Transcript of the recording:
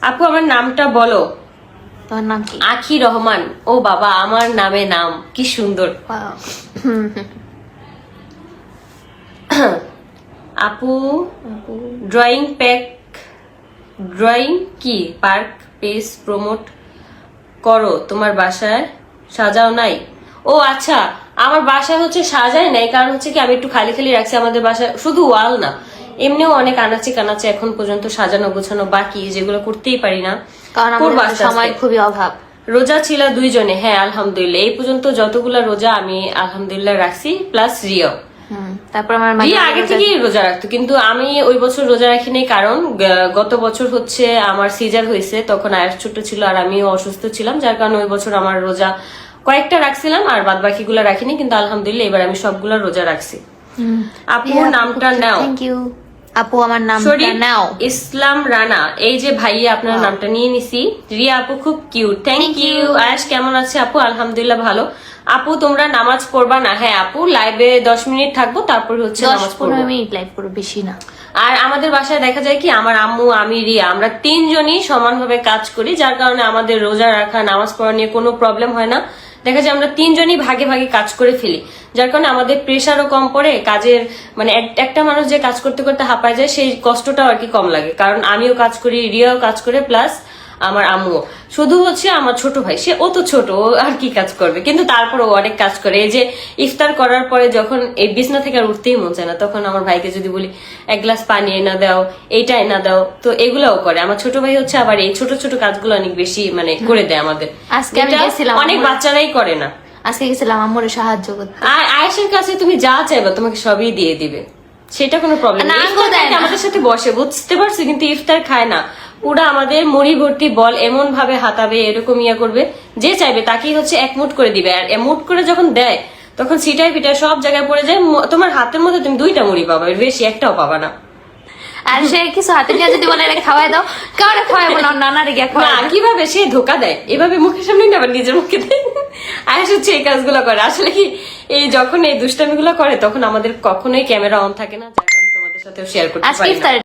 আপু আমার নামটা বলো। তোমার নাম কি? আখি রহমান। ও বাবা, আমার নামে নাম, কি সুন্দর। Wow. আপু ড্রয়িং কি পার্ক পেজ প্রমোট করো, তোমার বাসায় সাজাও নাই? ও আচ্ছা, আমার বাসায় হচ্ছে সাজাই নাই, কারণ হচ্ছে কি আমি একটু খালি খালি রাখছি। আমাদের বাসায় শুধু ওয়াল না, এমনিও অনেক আনাচে কানাচে এখন পর্যন্ত সাজানো গোছানো বাকি, যেগুলো করতেই পারি না। কারণ করবো আমাদের আস্তে সময় আস্তে। খুবই অভাব। রোজা ছিল 2 জনে, হ্যাঁ আলহামদুলিল্লাহ। এই পর্যন্ত যতগুলা রোজা আমি আলহামদুলিল্লাহ রাখছি, প্লাস রিও। তারপর আমার রিয়া আগে থেকেই রোজা রাখতো, কিন্তু আমি ওই বছর রোজা রাখিনি, কারণ গত বছর হচ্ছে আমার সিজার হয়েছে, তখন আয়াস ছোট ছিল আর আমিও অসুস্থ ছিলাম, যার কারণে ওই বছর আমার রোজা কয়েকটা রাখছিলাম আর বাদ বাকিগুলা রাখিনি, কিন্তু আলহামদুলিল্লাহ এবার আমি সবগুলা রোজা রাখছি। আপু নামটা নাও। থ্যাংক ইউ আপু, আমার নামটা শরীফ নাও। ইসলাম রানা, এই যে ভাইয়া আপনার নামটা নিয়ে নিছি। রিয়া আপু খুব কিউট, থ্যাংক ইউ। আয়াস কেমন আছে আপু? আলহামদুলিল্লাহ ভালো। আপু তোমরা নামাজ পড়বা না? হ্যাঁ আপু, লাইভে 10 মিনিট থাকবো, তারপর হচ্ছে নামাজ পড়বো। 10-15 মিনিট লাইভ করো, বেশি না। আর আমাদের বাসায় দেখা যায় কি, আমার আম্মু, আমি, রিয়া, আমরা 3 জনই সমানভাবে কাজ করি, যার কারণে আমাদের রোজা রাখা, নামাজ পড়া নিয়ে কোনো প্রবলেম হয় না। দেখা যায় আমরা 3 জনই ভাগে ভাগে কাজ করে ফেলি, যার কারণে আমাদের প্রেশারও কম পড়ে কাজের। মানে একটা মানুষ যে কাজ করতে করতে হাঁপায় যায়, সেই কষ্টটাও আর কি কম লাগে, কারণ আমিও কাজ করি, রিয়াও কাজ করে, প্লাস আমার আম্মুও। শুধু হচ্ছে আমার ছোট ভাই, ও তো ছোট, ও আর কি কাজ করবে, কিন্তু তারপর ও অনেক কাজ করে। এই যে ইফতার করার পরে যখন এই বিছনা থেকে আর উঠতেই মন চায় না, তখন আমার ভাইকে যদি বলি 1 গ্লাস পানি এনে দাও, এইটা এনে দাও, তো এগুলাও করে। আমার ছোট ভাই হচ্ছে আবার এই ছোট ছোট কাজগুলো অনেক বেশি মানে করে দেয় আমাদের। আজকে আমি যেটা গেছিলাম, অনেক বাচ্চারাই করে না। আজকে গেছিলাম আম্মুরে সাহায্য করতে। আর আয়েশের কাছে তুমি যা চাইবা তোমাকে সবই দিয়ে দিবে, সেটা কোনো প্রবলেম না, না। আঙ্গুল দেয় না। আমাদের সাথে বসে, বুঝতে পারছো, কিন্তু ইফতার খায় না। পুরা আমাদের মুড়ি ভর্তি বল এমন ভাবে হাতাবে, এরকম ইয়া করবে, যে চাইবে তাকেই হচ্ছে 1 মুঠ করে দিবে। আর মুঠ করে যখন দেয়, তখন সিটাই পিটায় সব জায়গায় পড়ে যায়। তোমার হাতের মধ্যে তুমি 2টা মুড়ি পাবা, এর বেশি একটাও পাবা না। আর সে কিছু হাতে নিয়ে যদি বলে এটা খাওয়াই দাও, কাউরে খাওয়াবো না, নানারে গিয়ে না, খাওয়াই। কিভাবে সে ধোকা দেয়, এভাবে মুখের সামনে না, আবার নিজের মুখে দেয়। আয়াস হচ্ছে এই কাজগুলো করে। আসলে কি, এই যখন এই দুষ্টামিগুলো করে, তখন আমাদের কখনোই ক্যামেরা অন থাকে না, যার কারণে তোমাদের সাথে শেয়ার করতে আজকে পারি না। ইফতার